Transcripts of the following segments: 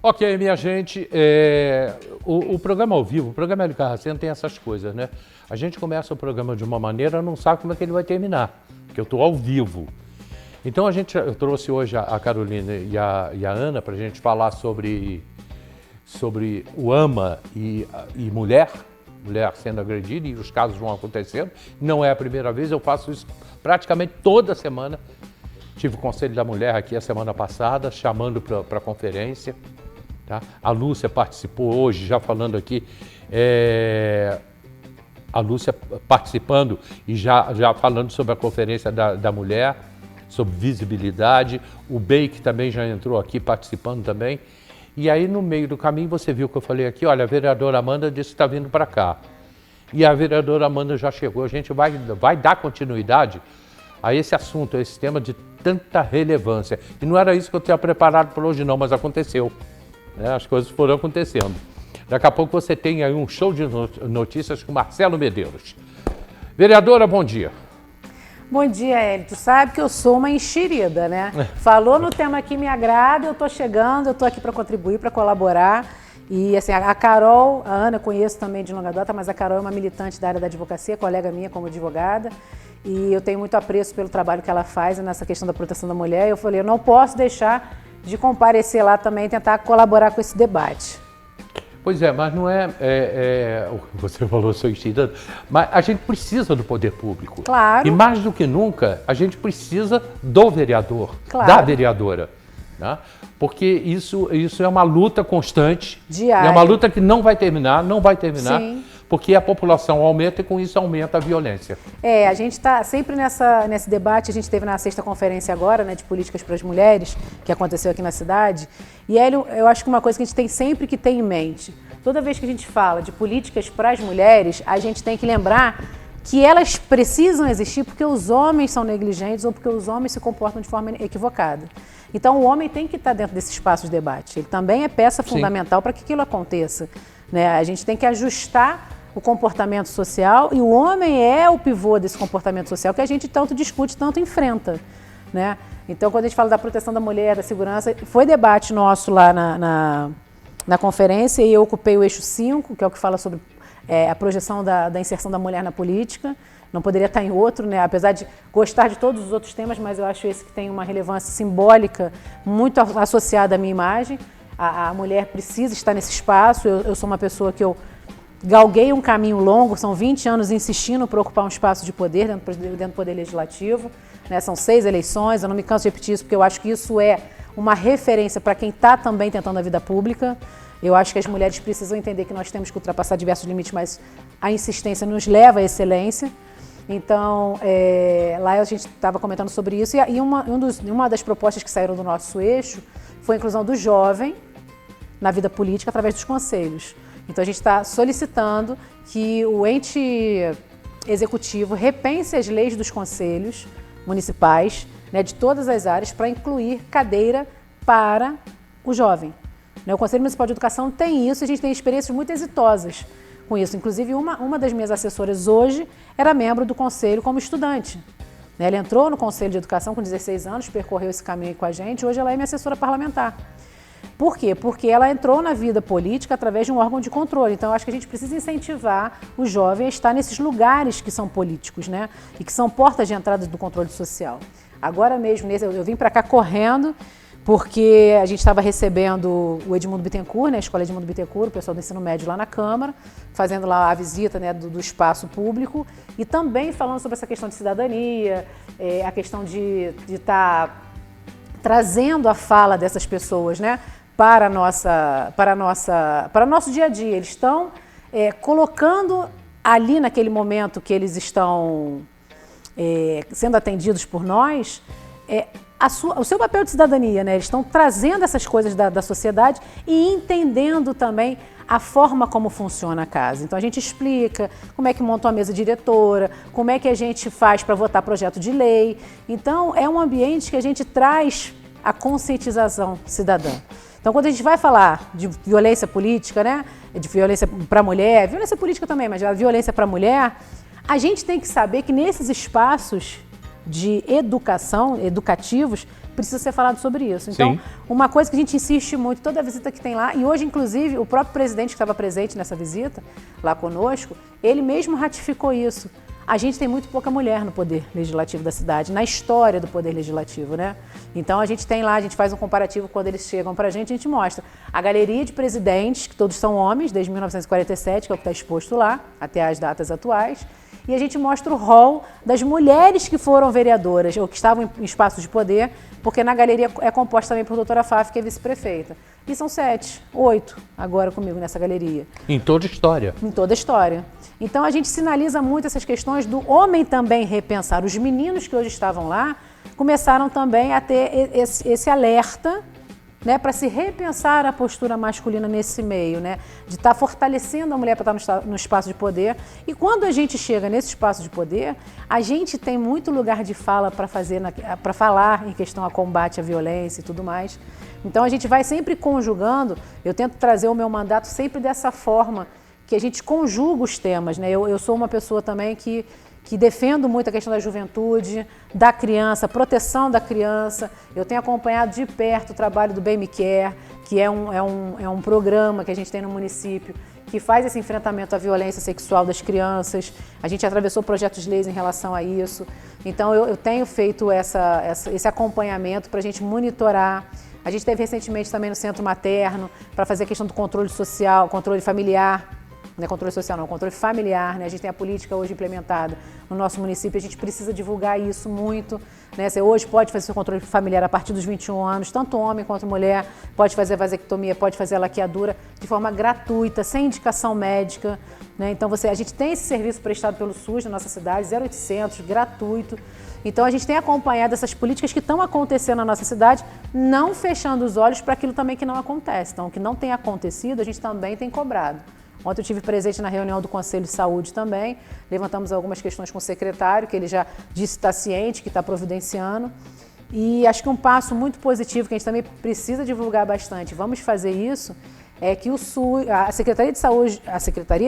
Ok, minha gente, o programa ao vivo, o programa Hélio Carraceno tem essas coisas, né? A gente começa o programa de uma maneira, não sabe como é que ele vai terminar, porque eu estou ao vivo. Então eu trouxe hoje a Carolina e a Ana para a gente falar sobre o AMA e mulher sendo agredida, e os casos vão acontecendo. Não é a primeira vez, eu faço isso praticamente toda semana. Tive o Conselho da Mulher aqui a semana passada, chamando para a conferência. Tá? A Lúcia participou hoje, já falando aqui, a Lúcia participando e já falando sobre a conferência da mulher, sobre visibilidade. O Bake também já entrou aqui participando também. E aí no meio do caminho você viu que eu falei aqui, olha, a vereadora Amanda disse que está vindo para cá. E a vereadora Amanda já chegou, a gente vai dar continuidade a esse assunto, a esse tema de tanta relevância. E não era isso que eu tinha preparado para hoje não, mas aconteceu. As coisas foram acontecendo. Daqui a pouco você tem aí um show de notícias com Marcelo Medeiros. Vereadora, bom dia. Bom dia, Hélio. Tu sabe que eu sou uma enxerida, né? Falou no tema que me agrada, eu tô chegando, eu tô aqui para contribuir, para colaborar. E assim, a Carol, a Ana eu conheço também de longa data, mas a Carol é uma militante da área da advocacia, colega minha como advogada. E eu tenho muito apreço pelo trabalho que ela faz nessa questão da proteção da mulher. Eu falei, eu não posso deixar de comparecer lá também e tentar colaborar com esse debate. Pois é, mas não você falou, sou enxerida, mas a gente precisa do poder público. Claro. E mais do que nunca, a gente precisa do vereador, claro, da vereadora. Né? Porque isso é uma luta constante. Diária. É uma luta que não vai terminar, Sim. porque a população aumenta e com isso aumenta a violência. A gente está sempre nesse debate, a gente teve na 6ª conferência agora, né, de políticas para as mulheres, que aconteceu aqui na cidade. E Hélio, eu acho que uma coisa que a gente tem sempre que ter em mente, toda vez que a gente fala de políticas para as mulheres, a gente tem que lembrar que elas precisam existir porque os homens são negligentes ou porque os homens se comportam de forma equivocada. Então o homem tem que estar dentro desse espaço de debate, ele também é peça fundamental para que aquilo aconteça. Né? A gente tem que ajustar o comportamento social e o homem é o pivô desse comportamento social que a gente tanto discute, tanto enfrenta. Né? Então quando a gente fala da proteção da mulher, da segurança, foi debate nosso lá na conferência e eu ocupei o eixo 5, que é o que fala sobre a projeção da inserção da mulher na política. Não poderia estar em outro, né? Apesar de gostar de todos os outros temas, mas eu acho esse que tem uma relevância simbólica muito associada à minha imagem. A mulher precisa estar nesse espaço. Eu sou uma pessoa que eu galguei um caminho longo, são 20 anos insistindo para ocupar um espaço de poder dentro do Poder Legislativo. Né? São 6 eleições, eu não me canso de repetir isso, porque eu acho que isso é uma referência para quem está também tentando a vida pública. Eu acho que as mulheres precisam entender que nós temos que ultrapassar diversos limites, mas a insistência nos leva à excelência. Então, lá a gente estava comentando sobre isso e uma das propostas que saíram do nosso eixo foi a inclusão do jovem na vida política através dos conselhos. Então, a gente está solicitando que o ente executivo repense as leis dos conselhos municipais, né, de todas as áreas, para incluir cadeira para o jovem. O Conselho Municipal de Educação tem isso, a gente tem experiências muito exitosas com isso. Inclusive, uma das minhas assessoras hoje era membro do Conselho como estudante. Ela entrou no Conselho de Educação com 16 anos, percorreu esse caminho com a gente, hoje ela é minha assessora parlamentar. Por quê? Porque ela entrou na vida política através de um órgão de controle. Então, eu acho que a gente precisa incentivar o jovem a estar nesses lugares que são políticos, né? E que são portas de entrada do controle social. Agora mesmo, eu vim para cá correndo, porque a gente estava recebendo o Edmundo Bittencourt, né, a Escola Edmundo Bittencourt, o pessoal do ensino médio lá na Câmara, fazendo lá a visita, né, do espaço público e também falando sobre essa questão de cidadania, a questão de estar trazendo a fala dessas pessoas, né, para o nosso dia a dia. Eles estão colocando ali naquele momento que eles estão sendo atendidos por nós, o seu papel de cidadania, né? Eles estão trazendo essas coisas da sociedade e entendendo também a forma como funciona a casa. Então a gente explica como é que monta uma mesa diretora, como é que a gente faz para votar projeto de lei. Então é um ambiente que a gente traz a conscientização cidadã. Então quando a gente vai falar de violência política, né? De violência para a mulher, violência política também, mas a violência para a mulher, a gente tem que saber que nesses espaços de educação, educativos, precisa ser falado sobre isso. Então, Sim. uma coisa que a gente insiste muito, toda visita que tem lá, e hoje, inclusive, o próprio presidente que estava presente nessa visita, lá conosco, ele mesmo ratificou isso. A gente tem muito pouca mulher no poder legislativo da cidade, na história do poder legislativo, né? Então a gente tem lá, a gente faz um comparativo quando eles chegam pra gente, a gente mostra a galeria de presidentes, que todos são homens, desde 1947, que é o que está exposto lá, até as datas atuais, e a gente mostra o rol das mulheres que foram vereadoras, ou que estavam em espaços de poder, porque na galeria é composta também por doutora Faf, que é vice-prefeita. E são 7, 8 agora comigo nessa galeria. Em toda a história. Em toda a história. Então a gente sinaliza muito essas questões do homem também repensar. Os meninos que hoje estavam lá começaram também a ter esse alerta, né, para se repensar a postura masculina nesse meio, né, de estar fortalecendo a mulher para estar no espaço de poder. E quando a gente chega nesse espaço de poder, a gente tem muito lugar de fala para falar em questão a combate à violência e tudo mais. Então a gente vai sempre conjugando, eu tento trazer o meu mandato sempre dessa forma, que a gente conjuga os temas, né? Eu sou uma pessoa também que defendo muito a questão da juventude, da criança, proteção da criança. Eu tenho acompanhado de perto o trabalho do Bem Me Quer, que é um programa que a gente tem no município, que faz esse enfrentamento à violência sexual das crianças. A gente atravessou projetos de leis em relação a isso. Então eu tenho feito esse acompanhamento para a gente monitorar. A gente teve recentemente também no Centro Materno para fazer a questão do controle social, controle familiar. Não é controle social, não, é controle familiar, né? A gente tem a política hoje implementada no nosso município, a gente precisa divulgar isso muito, né? Você hoje pode fazer seu controle familiar a partir dos 21 anos, tanto homem quanto mulher, pode fazer vasectomia, pode fazer a laqueadura de forma gratuita, sem indicação médica, né? Então a gente tem esse serviço prestado pelo SUS na nossa cidade, 0800, gratuito. Então a gente tem acompanhado essas políticas que estão acontecendo na nossa cidade, não fechando os olhos para aquilo também que não acontece. Então o que não tem acontecido, a gente também tem cobrado. Ontem eu estive presente na reunião do Conselho de Saúde também, levantamos algumas questões com o secretário, que ele já disse que está ciente, que está providenciando. E acho que um passo muito positivo, que a gente também precisa divulgar bastante, vamos fazer isso, é que o SUS, a Secretaria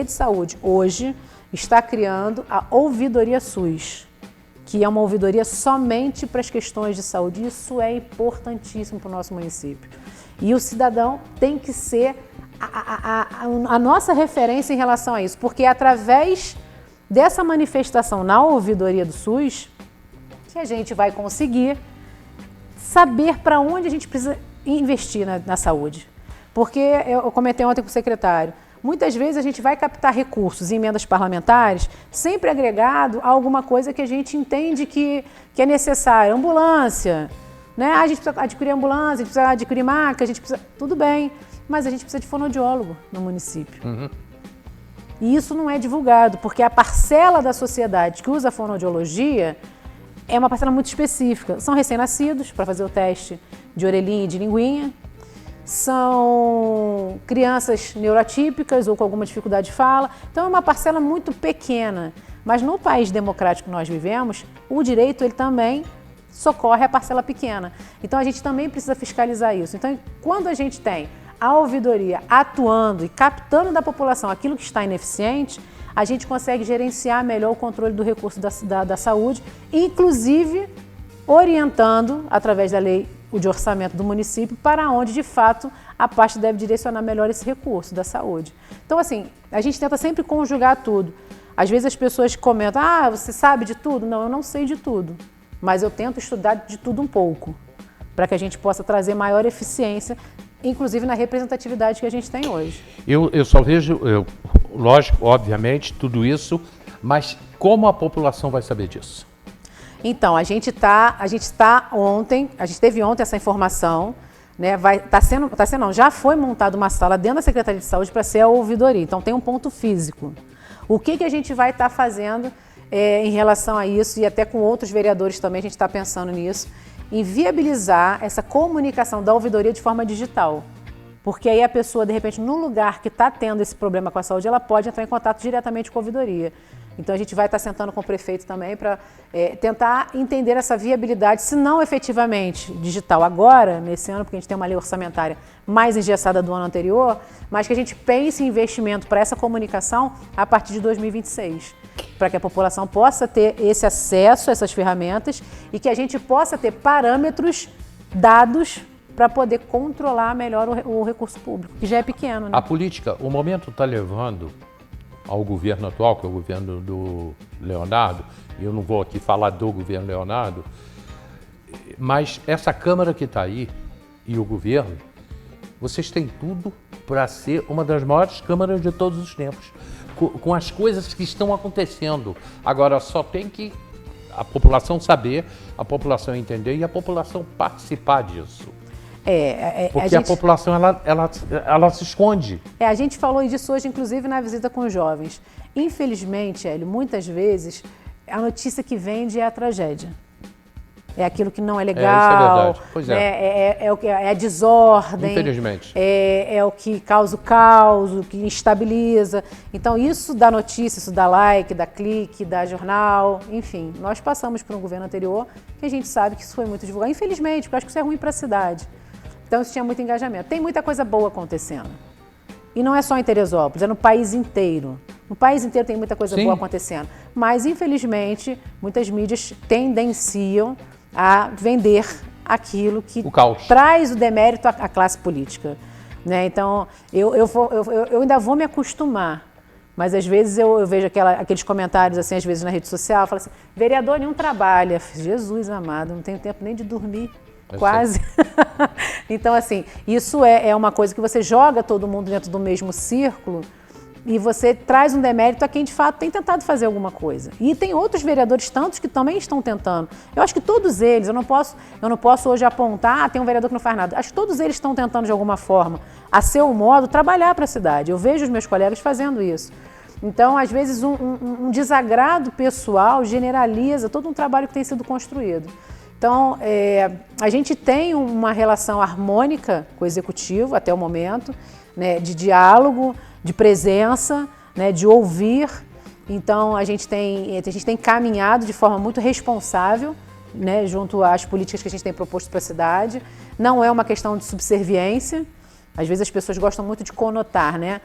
de Saúde hoje está criando a Ouvidoria SUS, que é uma ouvidoria somente para as questões de saúde. Isso é importantíssimo para o nosso município. E o cidadão tem que ser a nossa referência em relação a isso, porque é através dessa manifestação na ouvidoria do SUS que a gente vai conseguir saber para onde a gente precisa investir na saúde. Porque eu comentei ontem com o secretário, muitas vezes a gente vai captar recursos em emendas parlamentares sempre agregado a alguma coisa que a gente entende que é necessário, ambulância, né? A gente precisa adquirir ambulância, a gente precisa adquirir maca, a gente precisa... Tudo bem. Mas a gente precisa de fonoaudiólogo no município. Uhum. E isso não é divulgado, porque a parcela da sociedade que usa fonoaudiologia é uma parcela muito específica. São recém-nascidos, para fazer o teste de orelhinha e de linguinha. São crianças neuroatípicas ou com alguma dificuldade de fala. Então é uma parcela muito pequena. Mas no país democrático que nós vivemos, o direito ele também socorre a parcela pequena. Então a gente também precisa fiscalizar isso. Então quando a gente tem a ouvidoria atuando e captando da população aquilo que está ineficiente, a gente consegue gerenciar melhor o controle do recurso da saúde, inclusive orientando, através da lei de orçamento do município, para onde, de fato, a pasta deve direcionar melhor esse recurso da saúde. Então, assim, a gente tenta sempre conjugar tudo. Às vezes as pessoas comentam, você sabe de tudo? Não, eu não sei de tudo, mas eu tento estudar de tudo um pouco, para que a gente possa trazer maior eficiência, inclusive na representatividade que a gente tem hoje. Eu só vejo, lógico, obviamente, tudo isso, mas como a população vai saber disso? Então, a gente teve ontem essa informação, né? Já foi montada uma sala dentro da Secretaria de Saúde para ser a ouvidoria, então tem um ponto físico. O que a gente vai estar fazendo em relação a isso, e até com outros vereadores também a gente está pensando nisso, em viabilizar essa comunicação da ouvidoria de forma digital. Porque aí a pessoa, de repente, no lugar que está tendo esse problema com a saúde, ela pode entrar em contato diretamente com a ouvidoria. Então a gente vai estar sentando com o prefeito também para tentar entender essa viabilidade, se não efetivamente digital agora, nesse ano, porque a gente tem uma lei orçamentária mais engessada do ano anterior, mas que a gente pense em investimento para essa comunicação a partir de 2026. Para que a população possa ter esse acesso a essas ferramentas e que a gente possa ter parâmetros dados para poder controlar melhor o recurso público, que já é pequeno, né? A política, o momento está levando ao governo atual, que é o governo do Leonardo, e eu não vou aqui falar do governo Leonardo, mas essa Câmara que está aí e o governo, vocês têm tudo para ser uma das maiores câmaras de todos os tempos, com as coisas que estão acontecendo. Agora, só tem que a população saber, a população entender e a população participar disso. Porque a população, ela se esconde. A gente falou disso hoje, inclusive, na visita com os jovens. Infelizmente, Hélio, muitas vezes, a notícia que vende é a tragédia. É aquilo que não é legal, isso é verdade. Pois é a desordem, infelizmente. É o que causa o caos, o que instabiliza. Então isso dá notícia, isso dá like, dá clique, dá jornal, enfim. Nós passamos por um governo anterior que a gente sabe que isso foi muito divulgado, infelizmente, porque eu acho que isso é ruim para a cidade. Então isso tinha muito engajamento. Tem muita coisa boa acontecendo. E não é só em Teresópolis, é no país inteiro. No país inteiro tem muita coisa boa acontecendo. Mas, infelizmente, muitas mídias tendenciam a vender aquilo que traz o demérito à classe política. Né? Então, eu ainda vou me acostumar, mas às vezes eu vejo aqueles comentários, assim, às vezes na rede social, falo assim, vereador nenhum trabalha. Jesus amado, não tenho tempo nem de dormir, quase. Então, assim, isso é uma coisa que você joga todo mundo dentro do mesmo círculo, e você traz um demérito a quem, de fato, tem tentado fazer alguma coisa. E tem outros vereadores, tantos, que também estão tentando. Eu acho que todos eles, eu não posso hoje apontar, tem um vereador que não faz nada. Acho que todos eles estão tentando, de alguma forma, a seu modo, trabalhar para a cidade. Eu vejo os meus colegas fazendo isso. Então, às vezes, um desagrado pessoal generaliza todo um trabalho que tem sido construído. Então, a gente tem uma relação harmônica com o Executivo, até o momento, né, de diálogo, de presença, né, de ouvir. Então, a gente tem caminhado de forma muito responsável, né, junto às políticas que a gente tem proposto para a cidade. Não é uma questão de subserviência. Às vezes as pessoas gostam muito de conotar, né?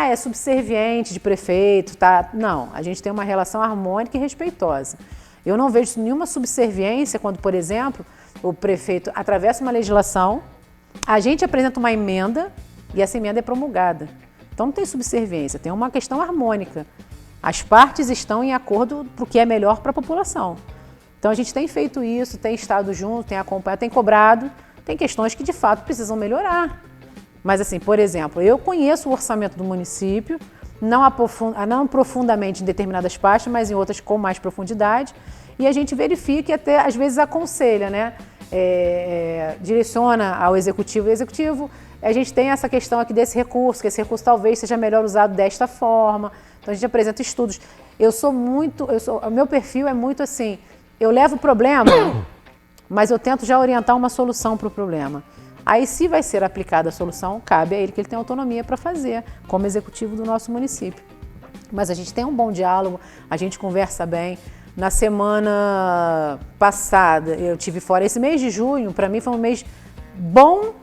É subserviente de prefeito, tá? Não, a gente tem uma relação harmônica e respeitosa. Eu não vejo nenhuma subserviência quando, por exemplo, o prefeito atravessa uma legislação, a gente apresenta uma emenda e essa emenda é promulgada. Então não tem subserviência, tem uma questão harmônica. As partes estão em acordo para o que é melhor para a população. Então a gente tem feito isso, tem estado junto, tem acompanhado, tem cobrado, tem questões que de fato precisam melhorar. Mas assim, por exemplo, eu conheço o orçamento do município, não profundamente em determinadas pastas, mas em outras com mais profundidade, e a gente verifica e até às vezes aconselha, né? Direciona ao Executivo. O Executivo, a gente tem essa questão aqui desse recurso, que esse recurso talvez seja melhor usado desta forma. Então a gente apresenta estudos. O meu perfil é muito assim, eu levo o problema, mas eu tento já orientar uma solução para o problema. Aí, se vai ser aplicada a solução, cabe a ele, que ele tem autonomia para fazer, como executivo do nosso município. Mas a gente tem um bom diálogo, a gente conversa bem. Na semana passada, eu tive fora. Esse mês de junho, para mim, foi um mês bom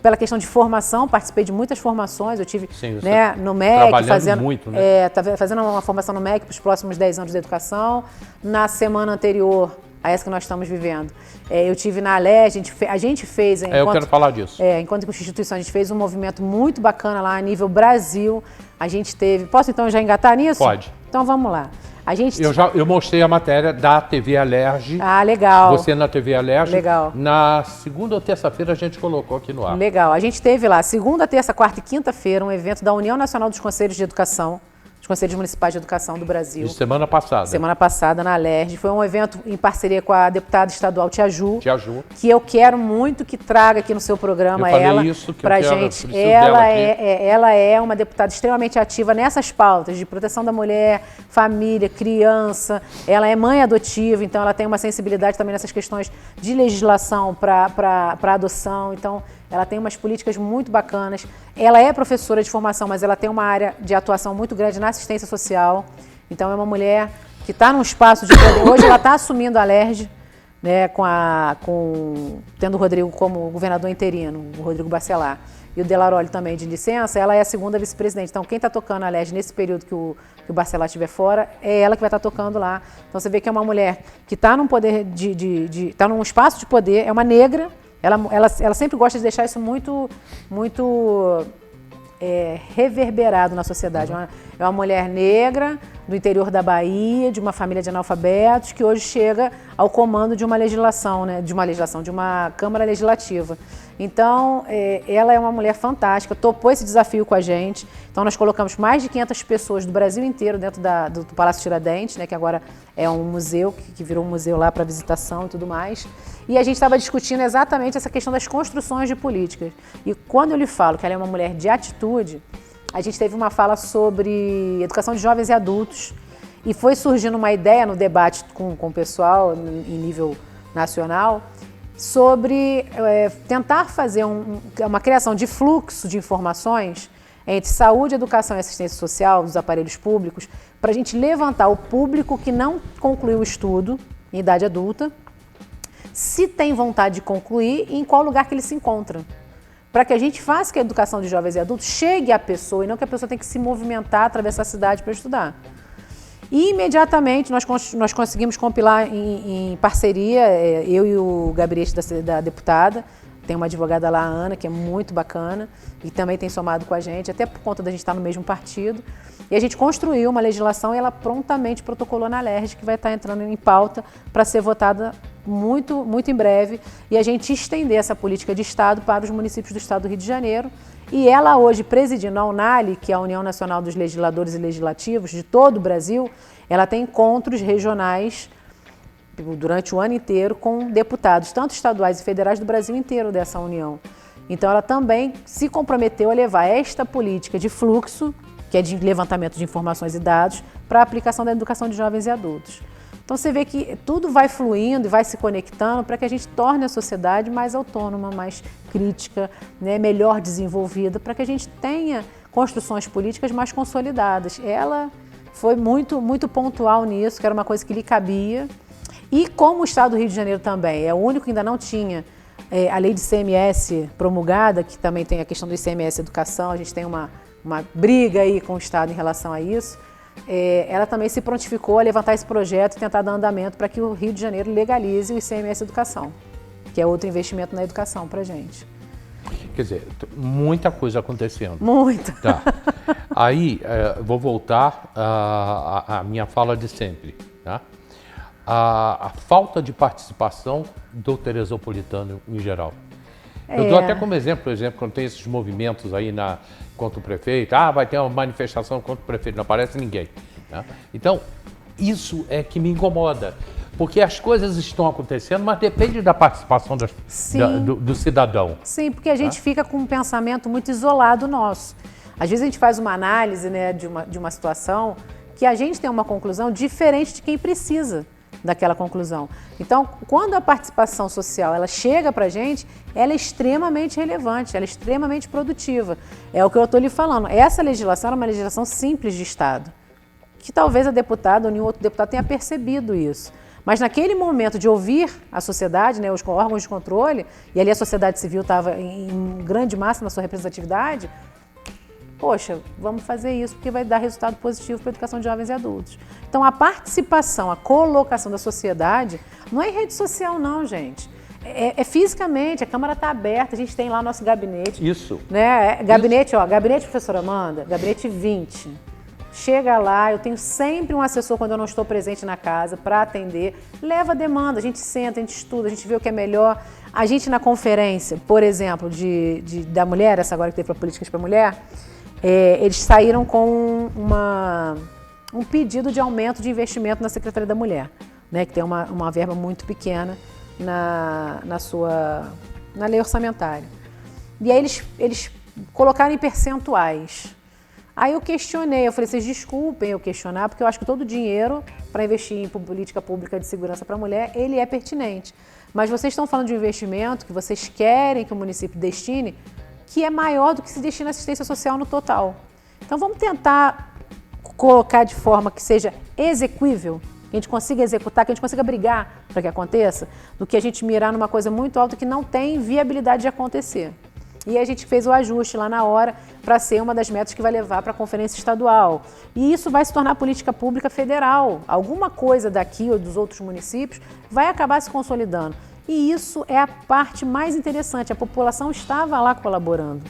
pela questão de formação. Participei de muitas formações. Eu tive no MEC, fazendo uma formação no MEC para os próximos 10 anos de educação. Na semana anterior a essa que nós estamos vivendo, eu tive na ALERJ, a gente fez... eu quero falar disso. Enquanto instituição, a gente fez um movimento muito bacana lá a nível Brasil. A gente teve... Posso então já engatar nisso? Pode. Então vamos lá. Eu mostrei a matéria da TV ALERJ. Legal. Você na TV ALERJ. Legal. Na segunda ou terça-feira a gente colocou aqui no ar. Legal. A gente teve lá, segunda, terça, quarta e quinta-feira, um evento da União Nacional dos Conselhos de Educação, dos Conselhos Municipais de Educação do Brasil. De semana passada. Semana passada, na ALERJ. Foi um evento em parceria com a deputada estadual Tia Ju. Que eu quero muito que traga aqui no seu programa ela. Pra gente. Ela é uma deputada extremamente ativa nessas pautas de proteção da mulher, família, criança. Ela é mãe adotiva, então ela tem uma sensibilidade também nessas questões de legislação para adoção. Então, ela tem umas políticas muito bacanas. Ela é professora de formação, mas ela tem uma área de atuação muito grande na assistência social. Então, é uma mulher que está num espaço de poder. Hoje, ela está assumindo a ALERJ, né, tendo o Rodrigo como governador interino, o Rodrigo Bacelar, e o Delaroli também de licença. Ela é a segunda vice-presidente. Então, quem está tocando a ALERJ nesse período que o Bacelar estiver fora, é ela que vai estar tocando lá. Então, você vê que é uma mulher que está num poder está num espaço de poder, é uma negra, Ela sempre gosta de deixar isso muito reverberado na sociedade. É uma mulher negra, do interior da Bahia, de uma família de analfabetos, que hoje chega ao comando de uma legislação, né, de uma Câmara Legislativa. Então, ela é uma mulher fantástica, topou esse desafio com a gente. Então, nós colocamos mais de 500 pessoas do Brasil inteiro dentro do Palácio Tiradentes, né, que agora é um museu, que virou um museu lá para visitação e tudo mais. E a gente estava discutindo exatamente essa questão das construções de políticas. E quando eu lhe falo que ela é uma mulher de atitude, a gente teve uma fala sobre educação de jovens e adultos e foi surgindo uma ideia no debate com o pessoal em nível nacional sobre tentar fazer uma criação de fluxo de informações entre saúde, educação e assistência social dos aparelhos públicos para a gente levantar o público que não concluiu o estudo em idade adulta, se tem vontade de concluir e em qual lugar que ele se encontra. Para que a gente faça que a educação de jovens e adultos chegue à pessoa e não que a pessoa tenha que se movimentar, atravessar a cidade para estudar. E imediatamente nós conseguimos compilar em parceria, eu e o gabinete da deputada, tem uma advogada lá, a Ana, que é muito bacana e também tem somado com a gente, até por conta da gente estar no mesmo partido. E a gente construiu uma legislação e ela prontamente protocolou na LERJ, que vai estar entrando em pauta para ser votada muito, muito em breve, e a gente estender essa política de Estado para os municípios do Estado do Rio de Janeiro. E ela hoje, presidindo a UNALE, que é a União Nacional dos Legisladores e Legislativos de todo o Brasil, ela tem encontros regionais durante o ano inteiro com deputados, tanto estaduais e federais do Brasil inteiro dessa união. Então ela também se comprometeu a levar esta política de fluxo, que é de levantamento de informações e dados, para a aplicação da educação de jovens e adultos. Então você vê que tudo vai fluindo e vai se conectando para que a gente torne a sociedade mais autônoma, mais crítica, né, melhor desenvolvida, para que a gente tenha construções políticas mais consolidadas. Ela foi muito, muito pontual nisso, que era uma coisa que lhe cabia. E como o Estado do Rio de Janeiro também é o único que ainda não tinha a lei de ICMS promulgada, que também tem a questão do ICMS Educação, a gente tem uma briga aí com o Estado em relação a isso, ela também se prontificou a levantar esse projeto e tentar dar andamento para que o Rio de Janeiro legalize o ICMS Educação, que é outro investimento na educação para a gente. Quer dizer, muita coisa acontecendo. Muita. Tá. Aí, vou voltar à minha fala de sempre, tá? A falta de participação do teresopolitano em geral. Eu dou até como exemplo, por exemplo, quando tem esses movimentos aí contra o prefeito, vai ter uma manifestação contra o prefeito, não aparece ninguém. Né? Então, isso é que me incomoda, porque as coisas estão acontecendo, mas depende da participação do cidadão. Sim, porque a gente fica com um pensamento muito isolado nosso. Às vezes a gente faz uma análise, né, de uma situação que a gente tem uma conclusão diferente de quem precisa daquela conclusão. Então, quando a participação social ela chega para a gente, ela é extremamente relevante, ela é extremamente produtiva. É o que eu estou lhe falando. Essa legislação era uma legislação simples de Estado, que talvez a deputada ou nenhum outro deputado tenha percebido isso. Mas naquele momento de ouvir a sociedade, né, os órgãos de controle, e ali a sociedade civil estava em grande massa na sua representatividade, poxa, vamos fazer isso porque vai dar resultado positivo para a educação de jovens e adultos. Então, a participação, a colocação da sociedade, não é em rede social não, gente. É fisicamente, a Câmara está aberta, a gente tem lá nosso gabinete. Isso. Né? Gabinete, gabinete professora Amanda, gabinete 20. Chega lá, eu tenho sempre um assessor quando eu não estou presente na casa para atender. Leva a demanda, a gente senta, a gente estuda, a gente vê o que é melhor. A gente na conferência, por exemplo, da mulher, essa agora que teve para Políticas para a Mulher, eles saíram com um pedido de aumento de investimento na Secretaria da Mulher, né, que tem uma verba muito pequena na lei orçamentária. E aí eles colocaram em percentuais. Aí eu questionei, eu falei, vocês desculpem eu questionar, porque eu acho que todo dinheiro para investir em política pública de segurança para a mulher, ele é pertinente. Mas vocês estão falando de um investimento que vocês querem que o município destine, que é maior do que se destina à assistência social no total. Então vamos tentar colocar de forma que seja execuível, que a gente consiga executar, que a gente consiga brigar para que aconteça, do que a gente mirar numa coisa muito alta que não tem viabilidade de acontecer. E a gente fez o ajuste lá na hora para ser uma das metas que vai levar para a conferência estadual. E isso vai se tornar política pública federal. Alguma coisa daqui ou dos outros municípios vai acabar se consolidando. E isso é a parte mais interessante. A população estava lá colaborando,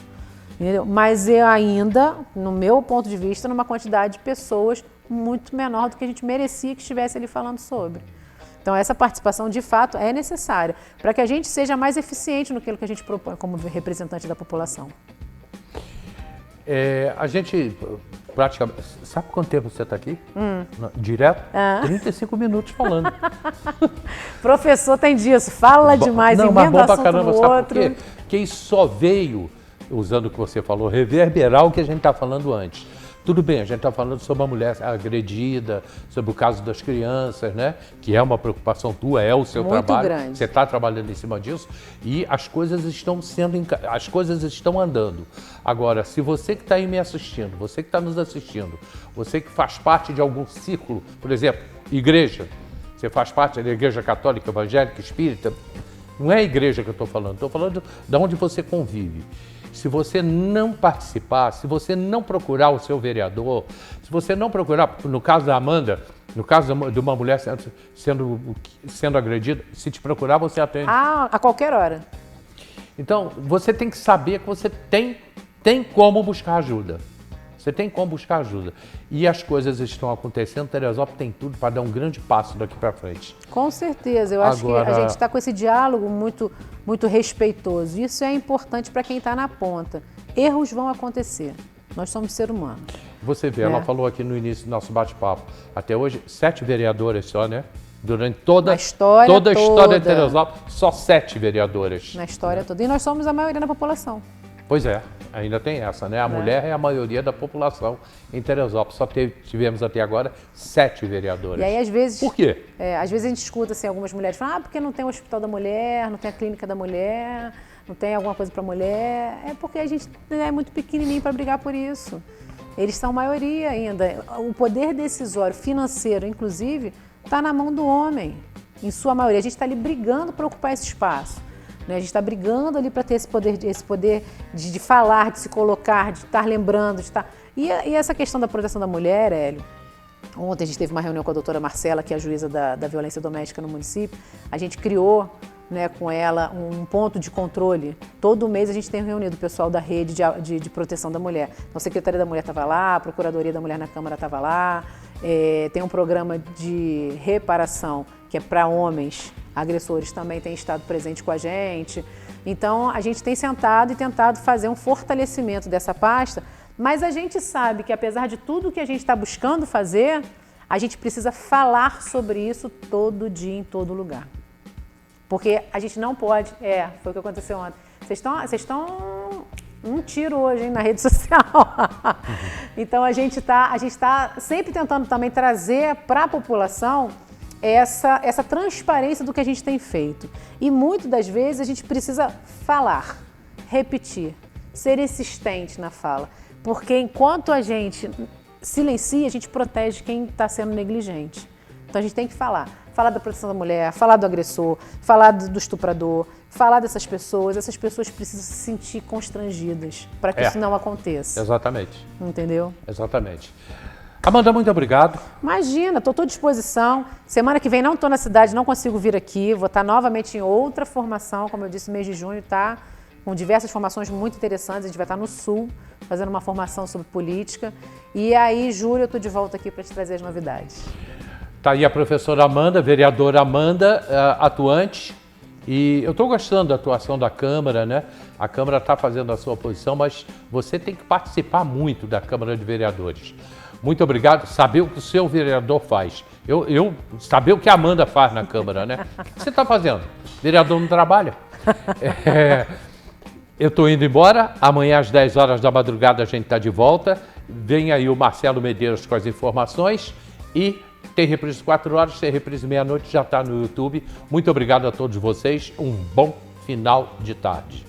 entendeu? Mas eu ainda, no meu ponto de vista, numa quantidade de pessoas muito menor do que a gente merecia que estivesse ali falando sobre. Então, essa participação, de fato, é necessária para que a gente seja mais eficiente no que a gente propõe como representante da população. A gente praticamente... Sabe quanto tempo você está aqui? Direto? 35 minutos falando. Professor tem disso, fala demais, emenda assunto caramba, no sabe outro. Por quê? Porque isso só veio, usando o que você falou, reverberar o que a gente está falando antes. Tudo bem, a gente está falando sobre a mulher agredida, sobre o caso das crianças, né? Que é uma preocupação tua, é o seu muito trabalho. Grande. Você está trabalhando em cima disso e as coisas estão andando. Agora, se você que está aí me assistindo, você que está nos assistindo, você que faz parte de algum círculo, por exemplo, igreja, você faz parte da igreja católica, evangélica, espírita, não é a igreja que eu estou falando de onde você convive. Se você não participar, se você não procurar o seu vereador, se você não procurar, no caso da Amanda, no caso de uma mulher sendo agredida, se te procurar, você atende. A qualquer hora. Então, você tem que saber que você tem como buscar ajuda. Você tem como buscar ajuda. E as coisas estão acontecendo, Teresópolis tem tudo para dar um grande passo daqui para frente. Com certeza. Eu acho que a gente está com esse diálogo muito respeitoso. Isso é importante para quem está na ponta. Erros vão acontecer. Nós somos seres humanos. Você vê, ela falou aqui no início do nosso bate-papo. Até hoje, 7 vereadoras só, né? Durante toda a história de Teresópolis, só 7 vereadoras. Na história toda. E nós somos a maioria da população. Pois é, ainda tem essa, né? A mulher é a maioria da população em Teresópolis. Só tivemos até agora 7 vereadoras. E aí, às vezes... Por quê? Às vezes a gente escuta assim, algumas mulheres falam, porque não tem o hospital da mulher, não tem a clínica da mulher, não tem alguma coisa para mulher. É porque a gente é muito pequenininho para brigar por isso. Eles são maioria ainda. O poder decisório financeiro, inclusive, está na mão do homem, em sua maioria. A gente está ali brigando para ocupar esse espaço. A gente está brigando ali para ter esse poder de falar, de se colocar, de estar lembrando, de estar... E essa questão da proteção da mulher, Hélio, ontem a gente teve uma reunião com a doutora Marcela, que é a juíza da violência doméstica no município. A gente criou, né, com ela um ponto de controle. Todo mês a gente tem reunido o pessoal da rede de proteção da mulher. Então, a Secretaria da Mulher estava lá, a Procuradoria da Mulher na Câmara estava lá. Tem um programa de reparação que é para homens agressores, também tem estado presente com a gente. Então, a gente tem sentado e tentado fazer um fortalecimento dessa pasta, mas a gente sabe que, apesar de tudo que a gente está buscando fazer, a gente precisa falar sobre isso todo dia, em todo lugar. Porque a gente não pode... foi o que aconteceu ontem. Vocês estão um tiro hoje, hein, na rede social. Então, a gente tá sempre tentando também trazer para a população essa transparência do que a gente tem feito. E muitas das vezes a gente precisa falar, repetir, ser insistente na fala. Porque enquanto a gente silencia, a gente protege quem está sendo negligente. Então a gente tem que falar. Falar da proteção da mulher, falar do agressor, falar do estuprador, falar dessas pessoas. Essas pessoas precisam se sentir constrangidas para que isso não aconteça. Exatamente. Entendeu? Exatamente. Amanda, muito obrigado. Imagina, estou à disposição. Semana que vem não estou na cidade, não consigo vir aqui. Vou estar novamente em outra formação, como eu disse, mês de junho, tá? Com diversas formações muito interessantes. A gente vai estar no Sul, fazendo uma formação sobre política. E aí, julho, eu estou de volta aqui para te trazer as novidades. Tá aí a professora Amanda, vereadora Amanda, atuante. E eu estou gostando da atuação da Câmara, né? A Câmara está fazendo a sua posição, mas você tem que participar muito da Câmara de Vereadores. Muito obrigado. Saber o que o seu vereador faz. Eu saber o que a Amanda faz na Câmara, né? O que você está fazendo? Vereador não trabalha. Eu estou indo embora. Amanhã às 10 horas da madrugada a gente está de volta. Vem aí o Marcelo Medeiros com as informações. E tem reprise 4 horas, tem reprise meia-noite, já está no YouTube. Muito obrigado a todos vocês. Um bom final de tarde.